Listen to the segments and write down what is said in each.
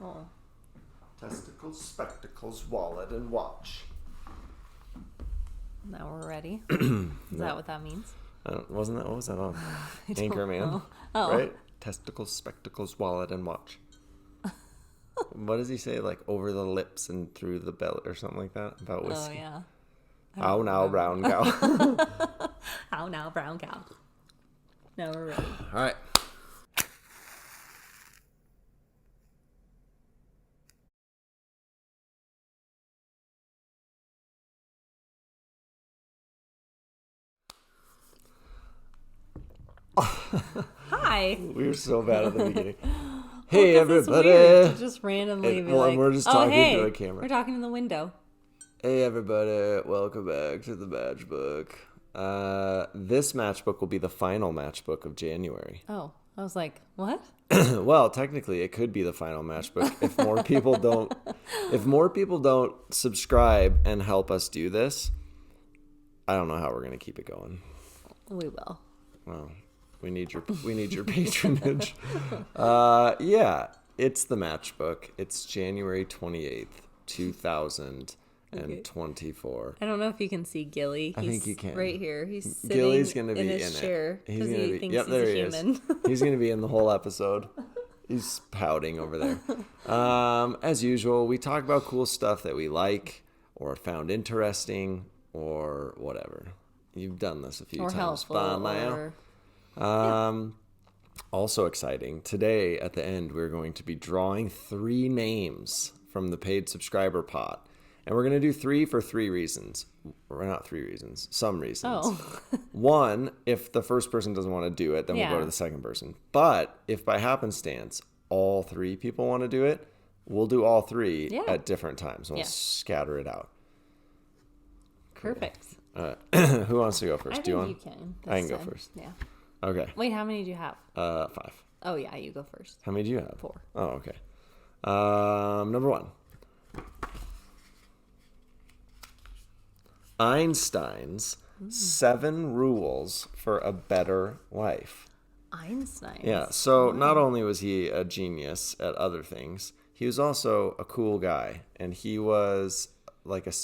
Oh. Testicles, spectacles, wallet, and watch. Now we're ready. Is that what that means? What was that on? Anchorman, right? Testicles, spectacles, wallet, and watch. What does he say? Like over the lips and through the belly or something like that about whiskey. Oh, yeah. How now, brown cow. How now, brown cow. Now we're ready. All right. Hi. We were so bad at the beginning. Hey, everybody. It's weird to just randomly be like, we're just talking hey, to a camera. We're talking to the window. Hey, everybody. Welcome back to the Matchbook. This Matchbook will be the final Matchbook of January. Oh, I was like, what? Well, technically, it could be the final Matchbook if more people don't subscribe and help us do this. I don't know how we're going to keep it going. We will. Well, we need your patronage. Yeah, it's the Matchbook. It's January 28th, 2024. I don't know if you can see Gilly. I think you can. Right here. He's sitting Gilly's gonna be in his chair because he thinks he's a human. He's going to be in the whole episode. He's pouting over there. As usual, we talk about cool stuff that we like or found interesting or whatever. You've done this a few times. Helpful. Also exciting. Today, at the end, we're going to be drawing 3 names from the paid subscriber pot. And we're going to do 3 for 3 reasons. Or not 3 reasons. Some reasons. Oh. 1, if the first person doesn't want to do it, then we'll go to the second person. But if by happenstance, all 3 people want to do it, we'll do all 3 at different times. We'll scatter it out. Perfect. Who wants to go first? Do you want? You can. I can go first. Yeah. Okay. Wait, how many do you have? 5. Oh, yeah, you go first. How many do you have? 4. Oh, okay. Number 1. Einstein's 7 rules for a better life. Einstein. Yeah. So not only was he a genius at other things, he was also a cool guy, and he was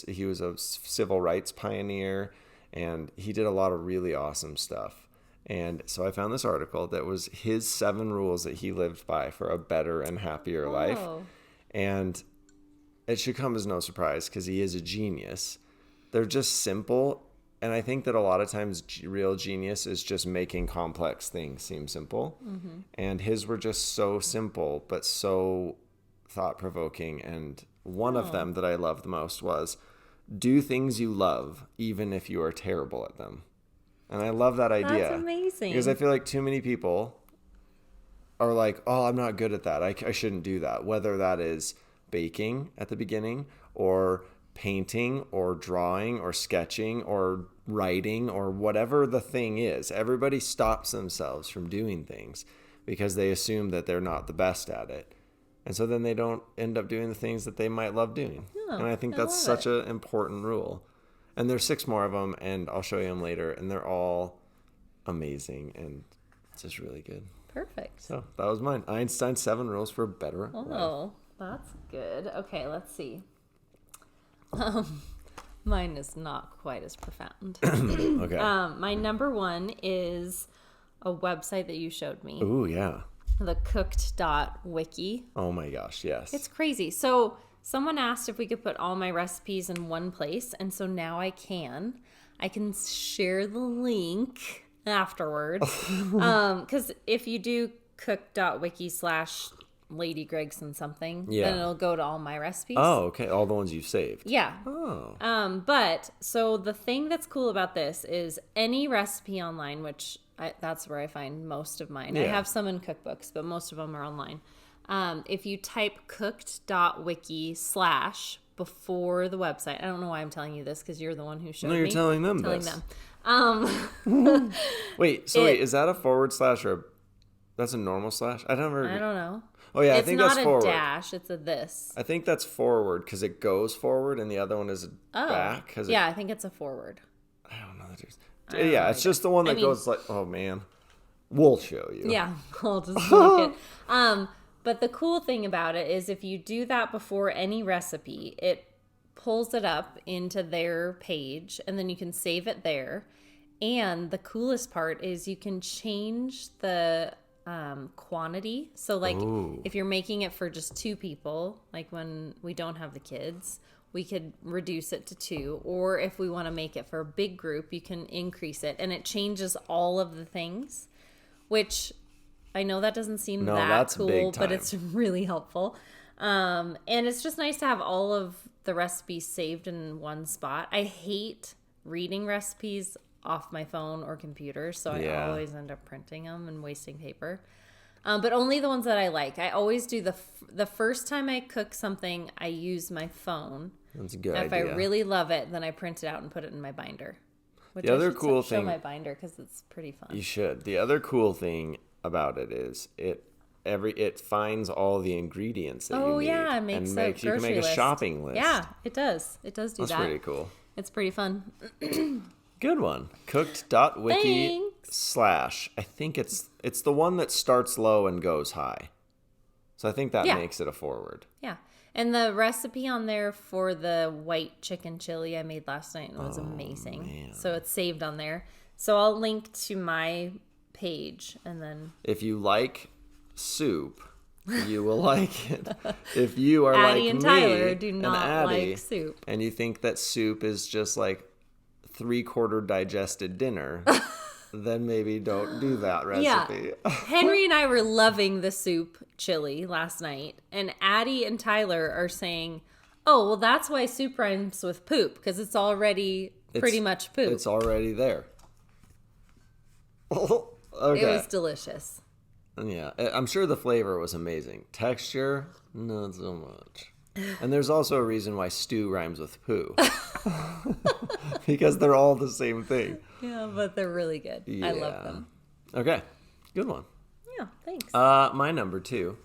he was a civil rights pioneer, and he did a lot of really awesome stuff. And so I found this article that was his 7 rules that he lived by for a better and happier life. And it should come as no surprise because he is a genius. They're just simple. And I think that a lot of times real genius is just making complex things seem simple. Mm-hmm. And his were just so simple, but so thought-provoking. And one of them that I loved the most was, do things you love, even if you are terrible at them. And I love that idea. That's amazing. Because I feel like too many people are like, oh, I'm not good at that. I shouldn't do that. Whether that is baking at the beginning or painting or drawing or sketching or writing or whatever the thing is. Everybody stops themselves from doing things because they assume that they're not the best at it. And so then they don't end up doing the things that they might love doing. And I think that's such an important rule. And there's 6 more of them, and I'll show you them later. And they're all amazing and just really good. Perfect. So that was mine. Einstein's 7 rules for a better life. Oh, that's good. Okay, let's see. Mine is not quite as profound. Okay. My number 1 is a website that you showed me. Ooh, yeah. The cooked.wiki. Oh my gosh, yes. It's crazy. So someone asked if we could put all my recipes in one place, and so now I can. I can share the link afterwards. Because if you do cook.wiki/Lady Gregson something, then it'll go to all my recipes. Oh, okay. All the ones you've saved. Yeah. Oh. But so the thing that's cool about this is any recipe online, which that's where I find most of mine. Yeah. I have some in cookbooks, but most of them are online. If you type cooked.wiki/ before the website, I don't know why I'm telling you this because you're the one who showed me. No, you're telling them telling this. Them. Wait, is that a / or that's a normal slash? I don't know. Oh yeah, I think that's forward. It's not a dash, it's a this. I think that's forward because it goes forward and the other one is back. Yeah, I think it's a forward. I don't know. Yeah, it's just the one that goes like, oh man, we'll show you. Yeah, I'll just look it. But the cool thing about it is if you do that before any recipe, it pulls it up into their page and then you can save it there. And the coolest part is you can change the quantity. So like if you're making it for just 2 people, like when we don't have the kids, we could reduce it to 2. Or if we want to make it for a big group, you can increase it. And it changes all of the things, which I know that doesn't seem that cool, but it's really helpful. And it's just nice to have all of the recipes saved in one spot. I hate reading recipes off my phone or computer, so I always end up printing them and wasting paper. But only the ones that I like. I always do the first time I cook something, I use my phone. That's a good idea. If I really love it, then I print it out and put it in my binder. Which the other cool thing, show my binder because it's pretty fun. You should. The other cool thing about it is it finds all the ingredients that you need. Oh yeah, it makes a grocery you can make a shopping list. Yeah, it does. It does do that. That's pretty cool. It's pretty fun. Good one. Cooked.wiki/ I think it's the one that starts low and goes high. So I think that makes it a forward. Yeah. And the recipe on there for the white chicken chili I made last night was amazing. Man. So it's saved on there. So I'll link to my page and then if you like soup, you will like it. If you are Addie like and me Tyler do not Addie, like soup, and you think that soup is just like 3/4 digested dinner, then maybe don't do that recipe. Yeah. Henry and I were loving the soup chili last night, and Addie and Tyler are saying, "Oh, well, that's why soup rhymes with poop because it's already pretty much poop. It's already there." Okay. It was delicious. Yeah, I'm sure the flavor was amazing. Texture, not so much. And there's also a reason why stew rhymes with poo. Because they're all the same thing. Yeah, but they're really good. Yeah. I love them. Okay, good one. Yeah, thanks. My number 2.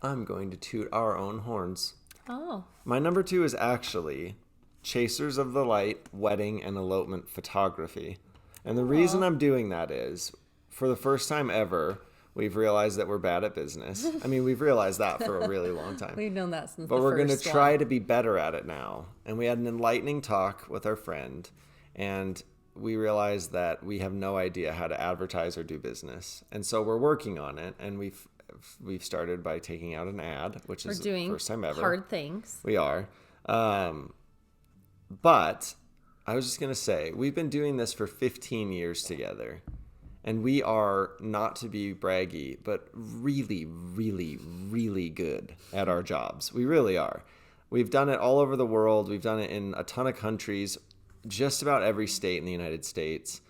I'm going to toot our own horns. Oh. My number 2 is actually Chasers of the Light Wedding and Elopement Photography. And the reason I'm doing that is, for the first time ever, we've realized that we're bad at business. I mean, we've realized that for a really long time. We've known that since But we're going to try to be better at it now. And we had an enlightening talk with our friend, and we realized that we have no idea how to advertise or do business. And so we're working on it, and we've started by taking out an ad, which is the first time ever. Hard things. We are. But I was just going to say, we've been doing this for 15 years together. And we are, not to be braggy, but really, really, really good at our jobs. We really are. We've done it all over the world. We've done it in a ton of countries, just about every state in the United States.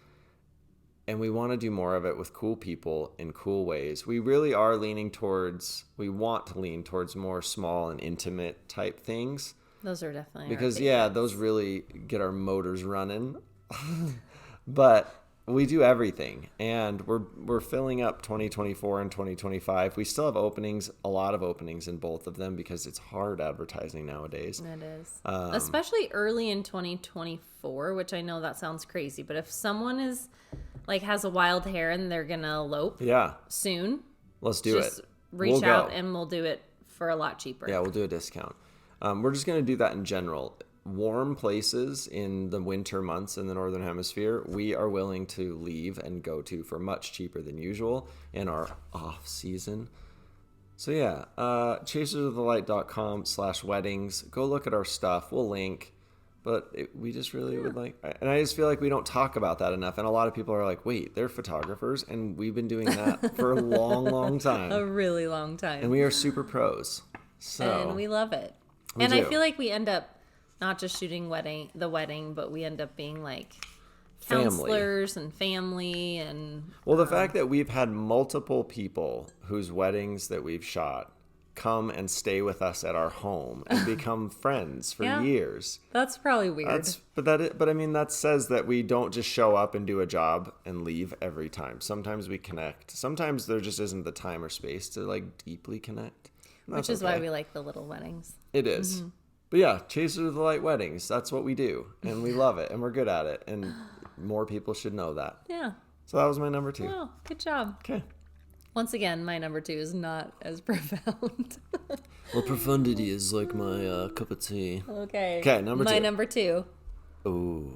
And we want to do more of it with cool people in cool ways. We really are we want to lean towards more small and intimate type things. Those are definitely because those really get our motors running. But we do everything, and we're filling up 2024 and 2025. We still have a lot of openings in both of them because it's hard advertising nowadays. It is, especially early in 2024, which I know that sounds crazy, but if someone has a wild hair and they're gonna elope, soon, let's do it. Just reach out and we'll do it for a lot cheaper. Yeah, we'll do a discount. We're just gonna do that in general. Warm places in the winter months in the Northern Hemisphere, we are willing to leave and go to for much cheaper than usual in our off season. So yeah, chasersofthelight.com/weddings. Go look at our stuff. We'll link. But we just really would like, and I just feel like we don't talk about that enough. And a lot of people are like, wait, they're photographers? And we've been doing that for a long, long time. A really long time. And we are super pros. And we love it. And I feel like we end up not just shooting the wedding, but we end up being like counselors and family. And well, the fact that we've had multiple people whose weddings that we've shot come and stay with us at our home and become friends for years. That's probably weird. But I mean, that says that we don't just show up and do a job and leave every time. Sometimes we connect. Sometimes there just isn't the time or space to like deeply connect. Which is why we like the little weddings. It is. Mm-hmm. But yeah, Chasers of the Light Weddings, that's what we do. And we love it. And we're good at it. And more people should know that. Yeah. So that was my number 2. Wow, good job. Okay. Once again, my number 2 is not as profound. Well, profundity is like my cup of tea. Okay. Okay, number 2. My number 2. Ooh.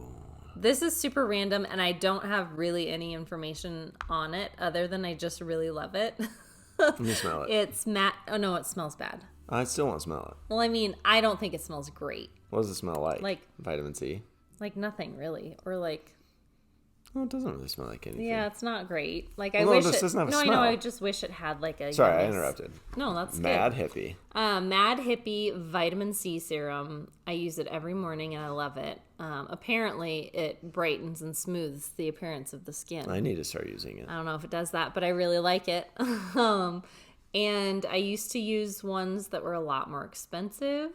This is super random, and I don't have really any information on it other than I just really love it. Let me smell it. It's matte. Oh, no, it smells bad. I still want to smell it. Well, I mean, I don't think it smells great. What does it smell like? Like vitamin C? Like nothing, really. Or like... Oh, it doesn't really smell like anything. Yeah, it's not great. Like, I wish it doesn't have a smell. I know. I just wish it had like a... Sorry, I interrupted. No, that's Mad good. Hippie. Mad Hippie vitamin C serum. I use it every morning and I love it. Apparently, it brightens and smooths the appearance of the skin. I need to start using it. I don't know if it does that, but I really like it. And I used to use ones that were a lot more expensive.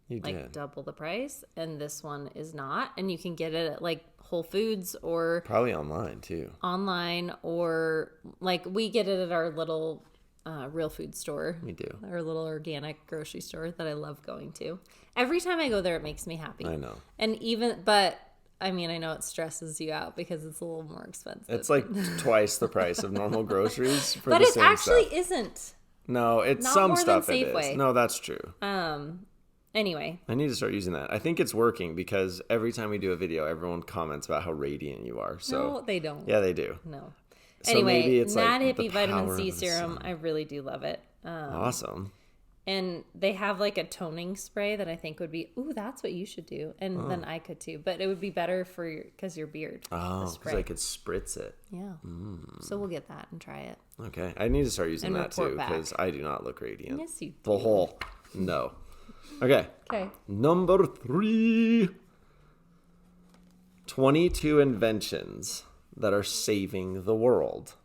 You like did. Double the price. And this one is not. And you can get it at like Whole Foods or... Probably online too. Online or like we get it at our little real food store. We do. Our little organic grocery store that I love going to. Every time I go there, it makes me happy. I know. And but I mean, I know it stresses you out because it's a little more expensive. It's like twice the price of normal groceries for but the it same actually stuff. Isn't. No, it's Not some more stuff than it Safeway. is. No, that's true. Anyway. I need to start using that. I think it's working because every time we do a video, everyone comments about how radiant you are. So No, they don't. Yeah, they do. No. So Anyway, maybe it's Mad like Hippie the vitamin power C of the serum. sun. I really do love it. Awesome. And they have like a toning spray that I think would be, ooh, that's what you should do. And then I could too. But it would be better for your beard. Oh, because I could spritz it. Yeah. So we'll get that and try it. Okay. I need to start using And that too report back. because I do not look radiant. Yes, you The whole. No. Okay. Okay. Number 3. 22 inventions that are saving the world.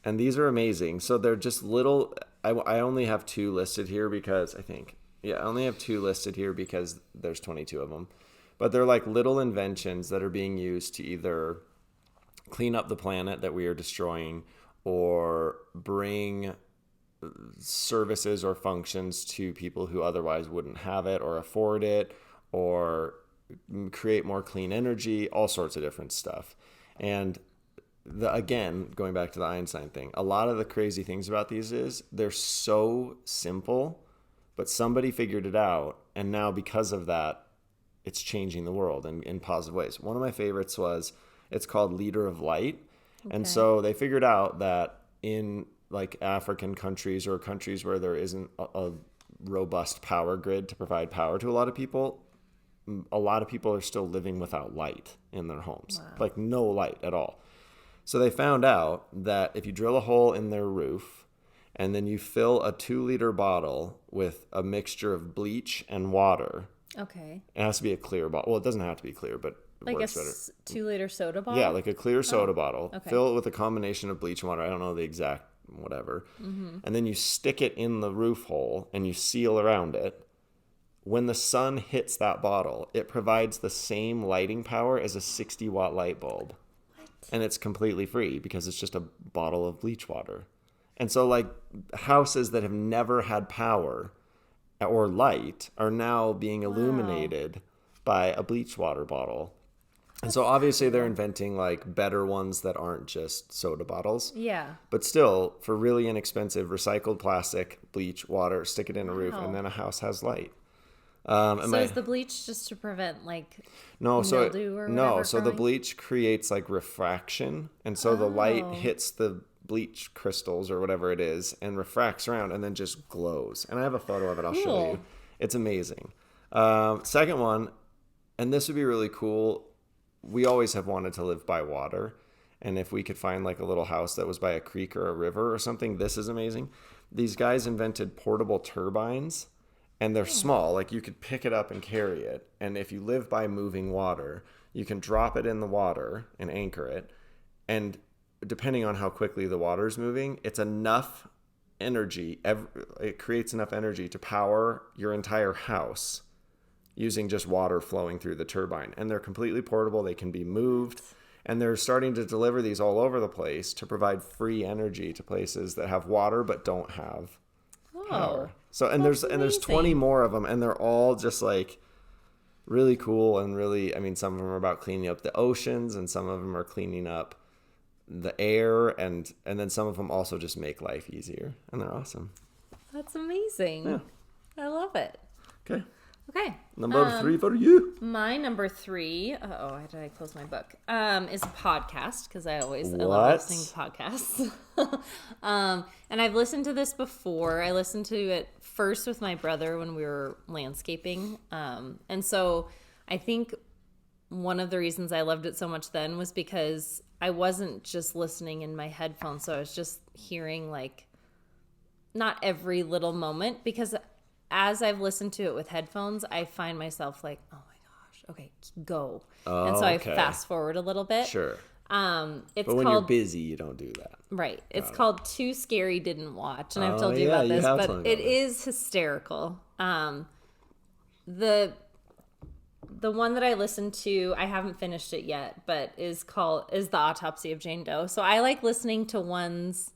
And these are amazing. So they're just little... I only have 2 listed here because I only have 2 listed here because there's 22 of them. But they're like little inventions that are being used to either clean up the planet that we are destroying or bring services or functions to people who otherwise wouldn't have it or afford it or create more clean energy, all sorts of different stuff. And again, going back to the Einstein thing, a lot of the crazy things about these is they're so simple, but somebody figured it out. And now because of that, it's changing the world in positive ways. One of my favorites it's called Leader of Light. Okay. And so they figured out that in like African countries or countries where there isn't a robust power grid to provide power to a lot of people are still living without light in their homes. Wow. Like no light at all. So they found out that if you drill a hole in their roof and then you fill a 2-liter bottle with a mixture of bleach and water. Okay. It has to be a clear bottle. Well, it doesn't have to be clear, but it like works a better. 2-liter soda bottle? Yeah, like a clear soda bottle. Okay. Fill it with a combination of bleach and water. I don't know the exact whatever. Mm-hmm. And then you stick it in the roof hole and you seal around it. When the sun hits that bottle, it provides the same lighting power as a 60-watt light bulb. And it's completely free because it's just a bottle of bleach water. And so like houses that have never had power or light are now being illuminated by a bleach water bottle. And so obviously they're inventing like better ones that aren't just soda bottles. Yeah. But still, for really inexpensive recycled plastic, bleach, water, stick it in a roof, and then a house has light. So is the bleach just to prevent like mildew or whatever? So the bleach creates like refraction, and so the light hits the bleach crystals or whatever it is and refracts around and then just glows. And I have a photo of it. I'll show you. It's amazing. Second one, and this would be really cool. We always have wanted to live by water, and if we could find like a little house that was by a creek or a river or something, this is amazing. These guys invented portable turbines. And they're small, like you could pick it up and carry it. And if you live by moving water, you can drop it in the water and anchor it. And depending on how quickly the water is moving, it's enough energy. It creates enough energy to power your entire house using just water flowing through the turbine. And they're completely portable. They can be moved. And they're starting to deliver these all over the place to provide free energy to places that have water but don't have power. So there's 20 more of them, and they're all just like really cool and really, I mean, some of them are about cleaning up the oceans and some of them are cleaning up the air, and then some of them also just make life easier, and they're awesome. That's amazing. Yeah. I love it. Okay. Number 3 for you. My number 3. Why did I close my book? Is a podcast, because I love listening to podcasts. And I've listened to this before. I listened to it first with my brother when we were landscaping. And so I think one of the reasons I loved it so much then was because I wasn't just listening in my headphones. So I was just hearing like not every little moment, because as I've listened to it with headphones, I find myself like, oh my gosh, okay, go. And so I fast forward a little bit. Sure. But when you're busy, you don't do that. Right. It's called Too Scary Didn't Watch. And I've told you about this, but it is hysterical. The one that I listened to, I haven't finished it yet, but is The Autopsy of Jane Doe. So I like listening to ones,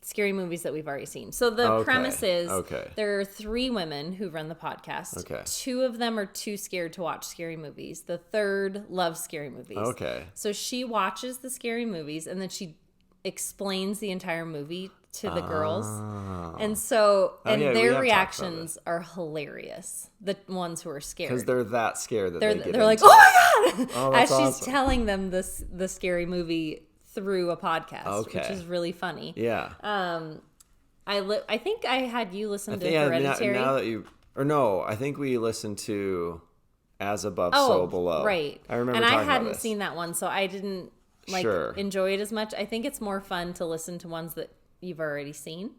scary movies that we've already seen. So the premise is there are 3 women who run the podcast. Okay. 2 of them are too scared to watch scary movies. The third loves scary movies. Okay. So she watches the scary movies and then she explains the entire movie to the girls. And so, their reactions are hilarious. The ones who are scared. Because they're that scared that they're like, oh my God! As she's telling them the scary movie through a podcast, which is really funny. Yeah. I think I had you listen to Hereditary. I think we listened to As Above, So Below. Right. I remember and talking I hadn't about this. seen that one, so I didn't enjoy it as much. I think it's more fun to listen to ones that you've already seen.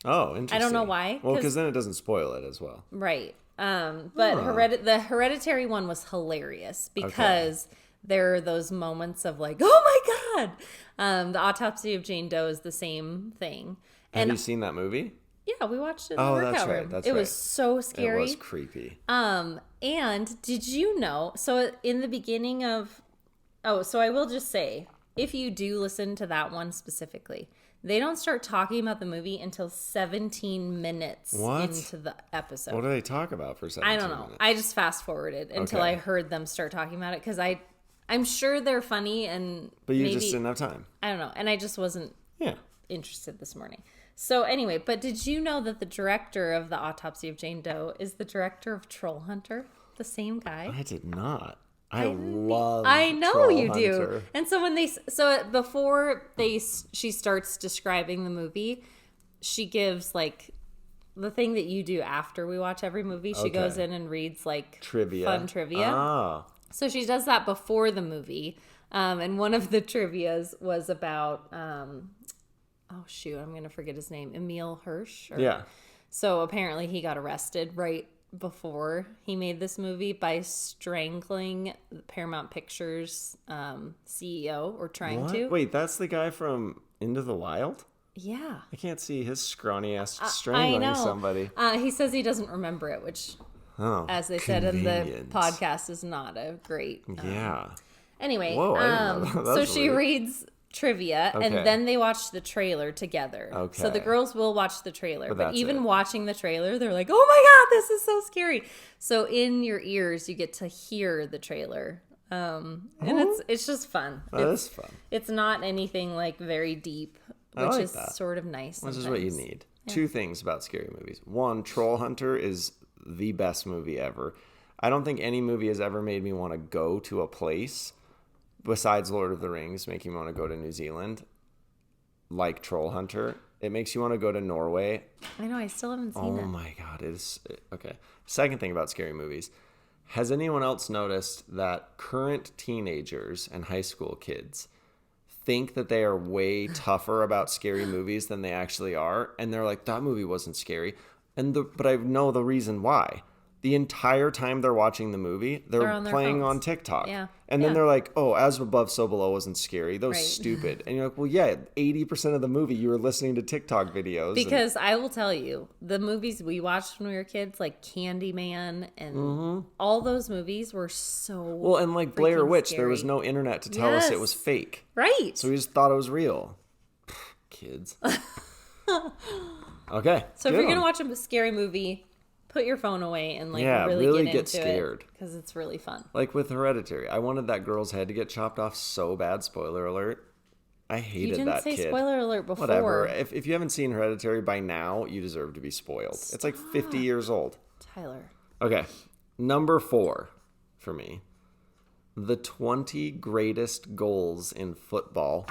Oh, interesting. I don't know why. Well, because then it doesn't spoil it as well. Right. But the Hereditary one was hilarious because there are those moments of like, oh my God. The Autopsy of Jane Doe is the same thing. Have you seen that movie? Yeah, we watched it in the workout room. That's it right. was so scary. It was creepy. And did you know, so in the beginning of, so I will just say, if you do listen to that one specifically, they don't start talking about the movie until 17 minutes into the episode. What do they talk about for 17 minutes? I don't know. I just fast forwarded until I heard them start talking about it because I'm sure they're funny but you just didn't have time. I don't know. And I just wasn't interested this morning. So anyway, but did you know that the director of The Autopsy of Jane Doe is the director of Troll Hunter? The same guy? I did not. I love I know Troll you Hunter. do. And so before she starts describing the movie, she gives like the thing that you do after we watch every movie. She goes in and reads like fun trivia. Oh. So she does that before the movie. And one of the trivias was about I'm going to forget his name. Emil Hirsch. So apparently he got arrested right before he made this movie by strangling Paramount Pictures CEO or trying to. Wait, that's the guy from Into the Wild? Yeah. I can't see his scrawny ass strangling somebody. He says he doesn't remember it, which, as they said in the podcast, is not a great. Anyway, Whoa, I didn't know that. So she reads trivia and then they watch the trailer together. So the girls will watch the trailer, but even watching the trailer, they're like, oh my God, this is so scary. So in your ears, you get to hear the trailer. And it's just fun. It's fun. It's not anything like very deep, which is sort of nice. Which is what you need. Yeah. 2 things about scary movies. 1, Troll Hunter is the best movie ever. I don't think any movie has ever made me want to go to a place besides Lord of the Rings, making me want to go to New Zealand, like Troll Hunter. It makes you want to go to Norway. I know, I still haven't seen it. Oh my God, it is... Okay. Second thing about scary movies. Has anyone else noticed that current teenagers and high school kids think that they are way tougher about scary movies than they actually are? And they're like, that movie wasn't scary. But I know the reason why. The entire time they're watching the movie, they're playing on TikTok. Yeah. And then they're like, oh, As Above, So Below wasn't scary. That was stupid. And you're like, well, yeah, 80% of the movie you were listening to TikTok videos. Because I will tell you, the movies we watched when we were kids, like Candyman and all those movies were so well, and like Blair Witch, scary. there was no internet to tell us it was fake. Right. So we just thought it was real. Kids. Okay. So if you're going to watch a scary movie, put your phone away and really get into scared. it because it's really fun. Like with Hereditary, I wanted that girl's head to get chopped off so bad. Spoiler alert. I hated that kid. You didn't say spoiler alert before. Whatever. If you haven't seen Hereditary by now, you deserve to be spoiled. It's like 50 years old. Tyler. Okay. Number 4 for me. The 20 greatest goals in football,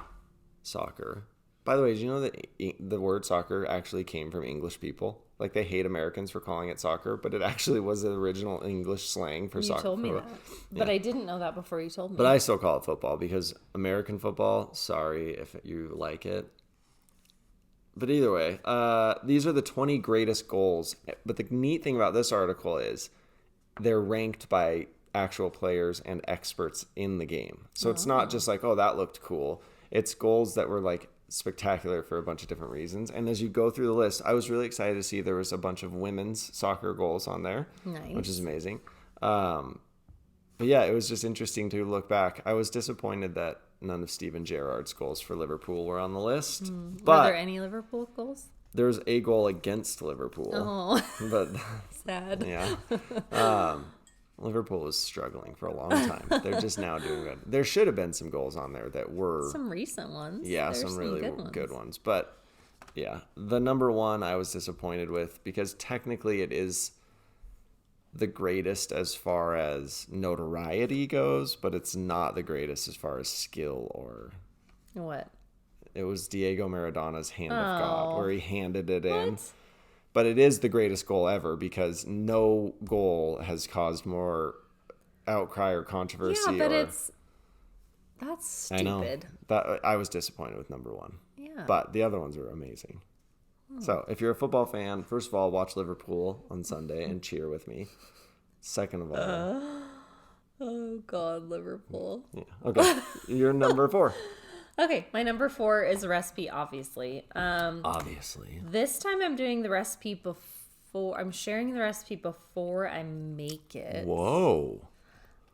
soccer. By the way, did you know that the word soccer actually came from English people? Like, they hate Americans for calling it soccer, but it actually was the original English slang for soccer. You told me that. But I didn't know that before you told me. But I still call it football because American football, sorry if you like it. But either way, these are the 20 greatest goals. But the neat thing about this article is they're ranked by actual players and experts in the game. So it's not just like, oh, that looked cool. It's goals that were like spectacular for a bunch of different reasons. And as you go through the list, I was really excited to see there was a bunch of women's soccer goals on there, which is amazing. But yeah, it was just interesting to look back. I was disappointed that none of Steven Gerrard's goals for Liverpool were on the list. But were there any Liverpool goals? There was a goal against Liverpool. Oh, but sad. Yeah. Liverpool was struggling for a long time. They're just now doing good. There should have been some goals on there that were... Some recent ones. Yeah, There's some really good ones. But yeah, the number 1 I was disappointed with because technically it is the greatest as far as notoriety goes, but it's not the greatest as far as skill or... What? It was Diego Maradona's Hand of God, where he handed it in. What? But it is the greatest goal ever because no goal has caused more outcry or controversy. Yeah, but that's stupid. I was disappointed with number 1. Yeah. But the other ones are amazing. So if you're a football fan, first of all, watch Liverpool on Sunday and cheer with me. Second of all... oh, God, Liverpool. Yeah. Okay, you're number 4. Okay, my number 4 is a recipe, obviously. Obviously. This time I'm doing the recipe before... I'm sharing the recipe before I make it. Whoa.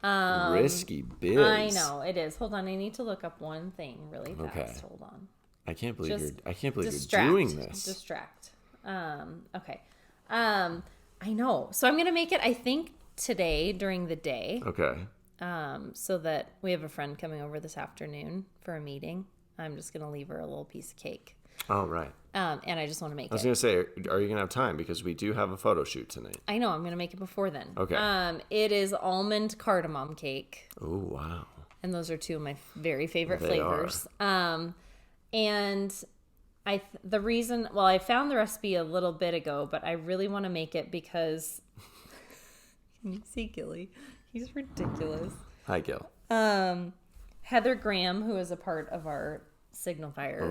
Risky biz. I know, it is. Hold on, I need to look up one thing really fast. Okay. Hold on. I can't believe Distract. you're doing this. Distract. Okay. I know. So I'm going to make it, I think, today during the day. Okay. So that we have a friend coming over this afternoon for a meeting. I'm just going to leave her a little piece of cake. Oh, right. And I just want to make it. I was going to say, are you going to have time? Because we do have a photo shoot tonight. I know. I'm going to make it before then. Okay. It is almond cardamom cake. Oh, wow. And those are two of my very favorite They flavors. And I found the recipe a little bit ago, but I really want to make it because can you see Gilly? He's ridiculous. Hi, Gil. Heather Graham, who is a part of our Signal Fire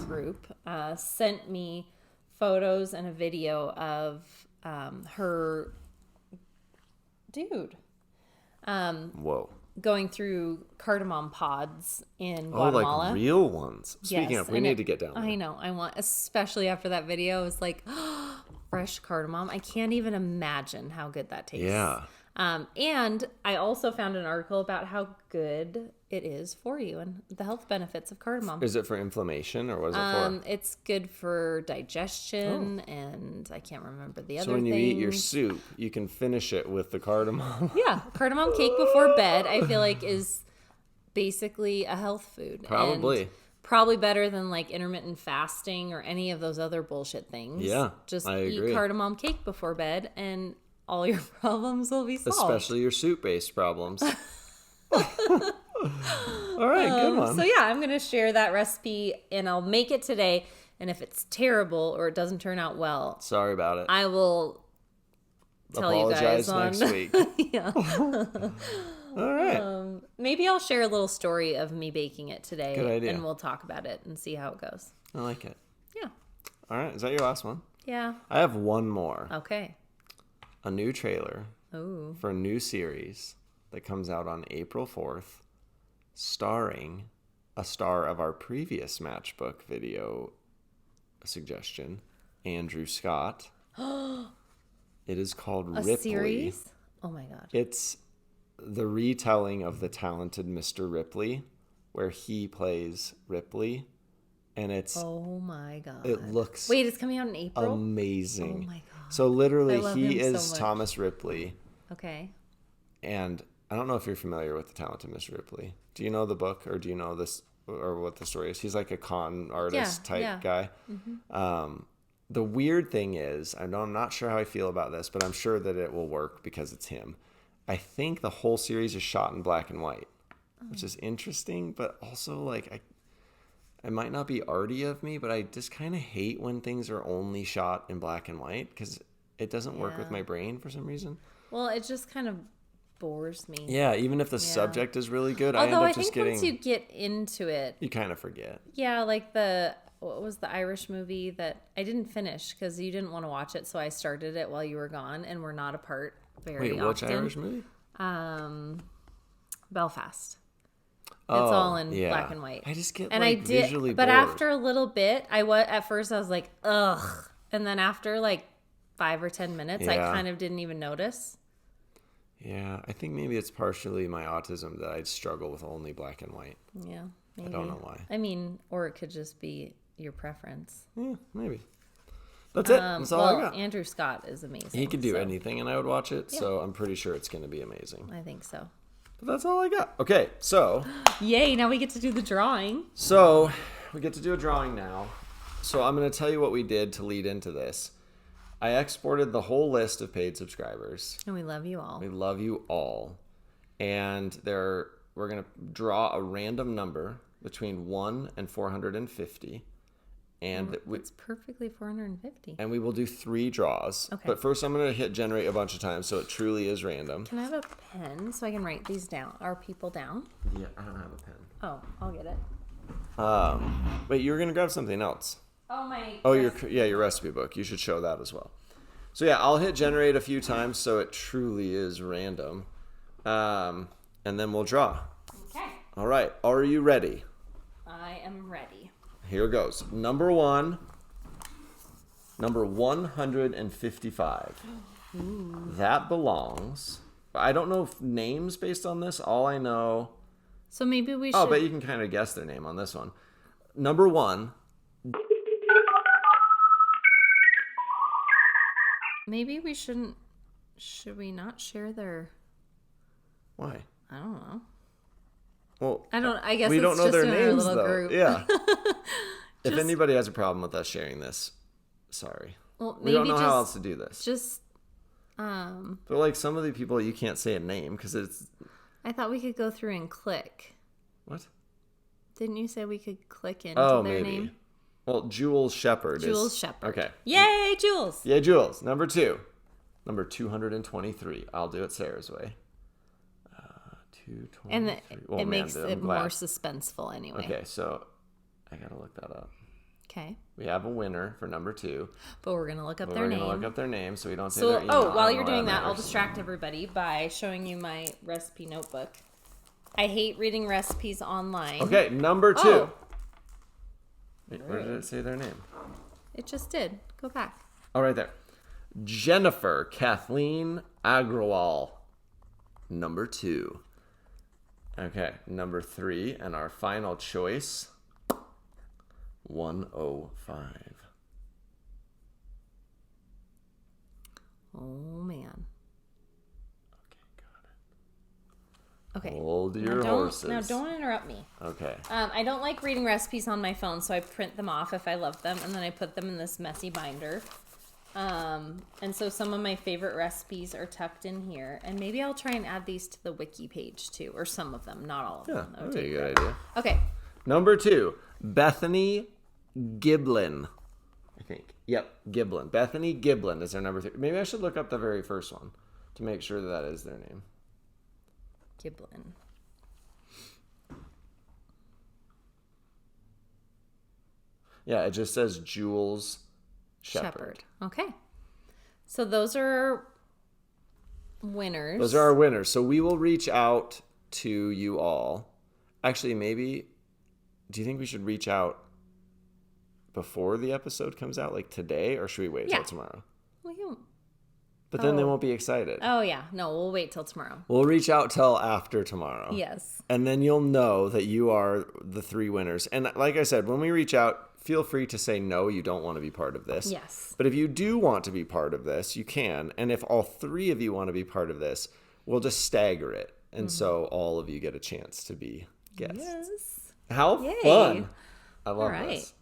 group, sent me photos and a video of her Whoa. going through cardamom pods in Guatemala. Like real ones. Speaking of, we need to get down there. I know. I want, especially after that video, it's like fresh cardamom. I can't even imagine how good that tastes. Yeah. And I also found an article about how good it is for you and the health benefits of cardamom. Is it for inflammation or what is it for? It's good for digestion and I can't remember the other So when you eat your things. soup, you can finish it with the cardamom. Yeah, cardamom cake before bed, I feel like is basically a health food. Probably. And probably better than like intermittent fasting or any of those other bullshit things. Yeah, Just I eat agree. cardamom cake before bed and all your problems will be solved. Especially your soup-based problems. All right, good one. So yeah, I'm going to share that recipe and I'll make it today. And if it's terrible or it doesn't turn out well, Sorry about it. I will tell Apologize you guys next week. Yeah. All right. Maybe I'll share a little story of me baking it today. Good idea. And we'll talk about it and see how it goes. I like it. Yeah. All right. Is that your last one? Yeah. I have one more. Okay. A new trailer Ooh. for a new series that comes out on April 4th, starring a star of our previous Matchbook video suggestion, Andrew Scott. It is called Ripley. Series? Oh my God. It's the retelling of The Talented Mr. Ripley, where he plays Ripley, and it's Oh my God. it looks Wait, it's coming out in April? amazing. Oh my God. So literally, I love he him so is much. Thomas Ripley. Okay. And I don't know if you're familiar with The Talented Mr. Ripley. Do you know the book, or do you know this, or what the story is? He's like a con artist type guy. The weird thing is, I'm not sure how I feel about this, but I'm sure that it will work because it's him. I think the whole series is shot in black and white, which is interesting, but also like it might not be arty of me, but I just kind of hate when things are only shot in black and white because it doesn't work with my brain for some reason. Well, it just kind of bores me. Yeah, even if the subject is really good, Although I end I up just think getting... once you get into it, You kind of forget. yeah, like what was the Irish movie that I didn't finish because you didn't want to watch it, so I started it while you were gone, and we're not apart very often. Wait, which Irish movie? Belfast. Oh, It's all in black and white. I just get and like I did, visually but bored. after a little bit, at first I was like, ugh, and then after like 5 or 10 minutes, I kind of didn't even notice. Yeah, I think maybe it's partially my autism that I struggle with only black and white. Yeah, maybe. I don't know why. I mean, or it could just be your preference. Yeah, maybe. That's it. That's all I got. Andrew Scott is amazing. He could do anything, and I would watch it. So I'm pretty sure it's going to be amazing. I think so. But that's all I got. Okay, so Yay! Now we get to do the drawing. So we get to do a drawing now. So I'm going to tell you what we did to lead into this. I exported the whole list of paid subscribers. And we love you all. We love you all. And we're going to draw a random number between 1 and 450. And it's perfectly 450. And we will do 3 draws. Okay. But first I'm going to hit generate a bunch of times so it truly is random. Can I have a pen so I can write these down? Our people down? Yeah, I don't have a pen. Oh, I'll get it. Wait, you were going to grab something else. Your recipe book. You should show that as well. So yeah, I'll hit generate a few times so it truly is random. And then we'll draw. Okay. All right. Are you ready? I am ready. Here goes. Number 1. Number 155. Ooh. That belongs. I don't know if names based on this. All I know. So maybe we should. Oh, but you can kind of guess their name on this one. Number 1. Maybe we shouldn't. Should we not share their? Why? I don't know. Well, I guess we it's don't know just their in names our little though. group. Yeah. If anybody has a problem with us sharing this, sorry. Well, we don't know how else to do this. Just. But like some of the people, you can't say a name because it's. I thought we could go through and click. What? Didn't you say we could click into their maybe. name? Well, Jules Shepherd. Jules Shepherd. Okay. Yay, Jules. Yay, Jules. Number 2. Number 223. I'll do it Sarah's way. 223. And it makes it more suspenseful anyway. Okay, so I got to look that up. Okay. We have a winner for number 2. But we're going to look up their We're name. going to look up their name so we don't say their email. Oh, while you're doing that, I'll distract everybody by showing you my recipe notebook. I hate reading recipes online. Okay, number 2. Oh. Wait, where did it say their name? It just did. Go back. Oh, right there. Jennifer Kathleen Agrawal. Number 2. Okay, number 3. And our final choice, 105. Oh, man. Okay. Hold your horses. Now, don't interrupt me. Okay. I don't like reading recipes on my phone, so I print them off if I love them, and then I put them in this messy binder. And so some of my favorite recipes are tucked in here, and maybe I'll try and add these to the wiki page too, or some of them, not all of them. That would be a good idea. Okay. Number 2, Bethany Giblin. I think. Yep, Giblin. Bethany Giblin is their number 3. Maybe I should look up the very first one to make sure that is their name. Giblin. Yeah, it just says Jules Shepherd. Okay. So those are winners. Those are our winners. So we will reach out to you all. Actually, maybe, do you think we should reach out before the episode comes out, like today, or should we wait till tomorrow? We don't. But then they won't be excited. Oh, yeah. No, we'll wait till tomorrow. We'll reach out till after tomorrow. Yes. And then you'll know that you are the 3 winners. And like I said, when we reach out, feel free to say no, you don't want to be part of this. Yes. But if you do want to be part of this, you can. And if all 3 of you want to be part of this, we'll just stagger it. And so all of you get a chance to be guests. Yes. How fun. I love this.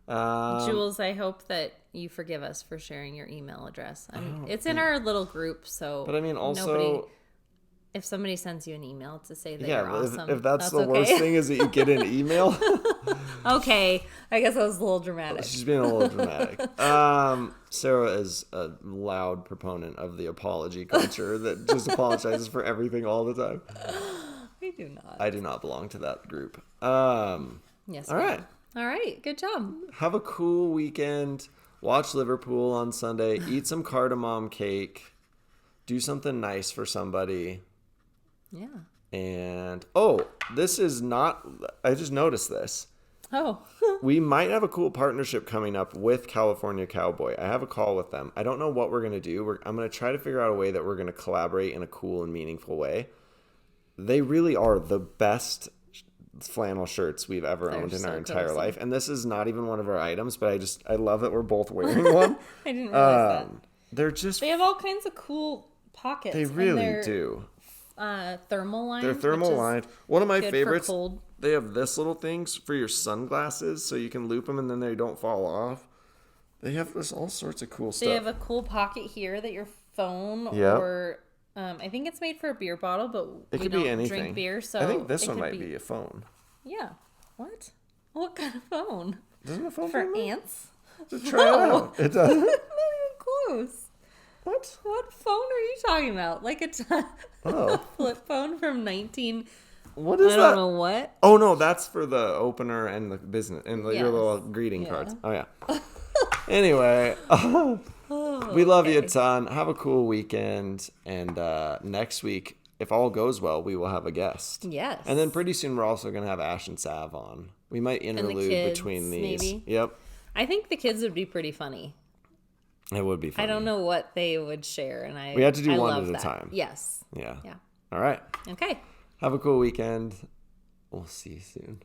Jules, I hope that you forgive us for sharing your email address. It's in our little group, so. But I mean, also. If somebody sends you an email to say that you're awesome. If that's the worst thing is that you get an email. Okay. I guess that was a little dramatic. She's being a little dramatic. Sarah is a loud proponent of the apology culture that just apologizes for everything all the time. I do not. I do not belong to that group. Yes. All right. All right. Good job. Have a cool weekend. Watch Liverpool on Sunday. Eat some cardamom cake. Do something nice for somebody. Yeah. And, this is not, I just noticed this. Oh. We might have a cool partnership coming up with California Cowboy. I have a call with them. I don't know what we're going to do. I'm going to try to figure out a way that we're going to collaborate in a cool and meaningful way. They really are the best flannel shirts we've ever owned in our entire life. And this is not even one of our items, but I love that we're both wearing one. I didn't realize that. They have all kinds of cool pockets. They really do. Thermal lined. They're thermal lined. One of my favorites. They have this little things for your sunglasses, so you can loop them and then they don't fall off. They have all sorts of cool stuff. They have a cool pocket here that your phone or I think it's made for a beer bottle, but it could be anything. Drink beer, so I think this one might be a phone. Yeah. What? What kind of phone? Doesn't a phone for ants? Just try it out. It does. Not even close. What phone are you talking about? Like a flip phone from 19... What is that? I don't know what. Oh, no, that's for the opener and the business and your little greeting cards. Oh, yeah. Anyway, we love you a ton. Have a cool weekend. And next week, if all goes well, we will have a guest. Yes. And then pretty soon, we're also going to have Ash and Sav on. We might interlude between these. Maybe. Yep. I think the kids would be pretty funny. It would be funny. I don't know what they would share, and we had to do one at a time. Yes. Yeah. All right. Okay. Have a cool weekend. We'll see you soon.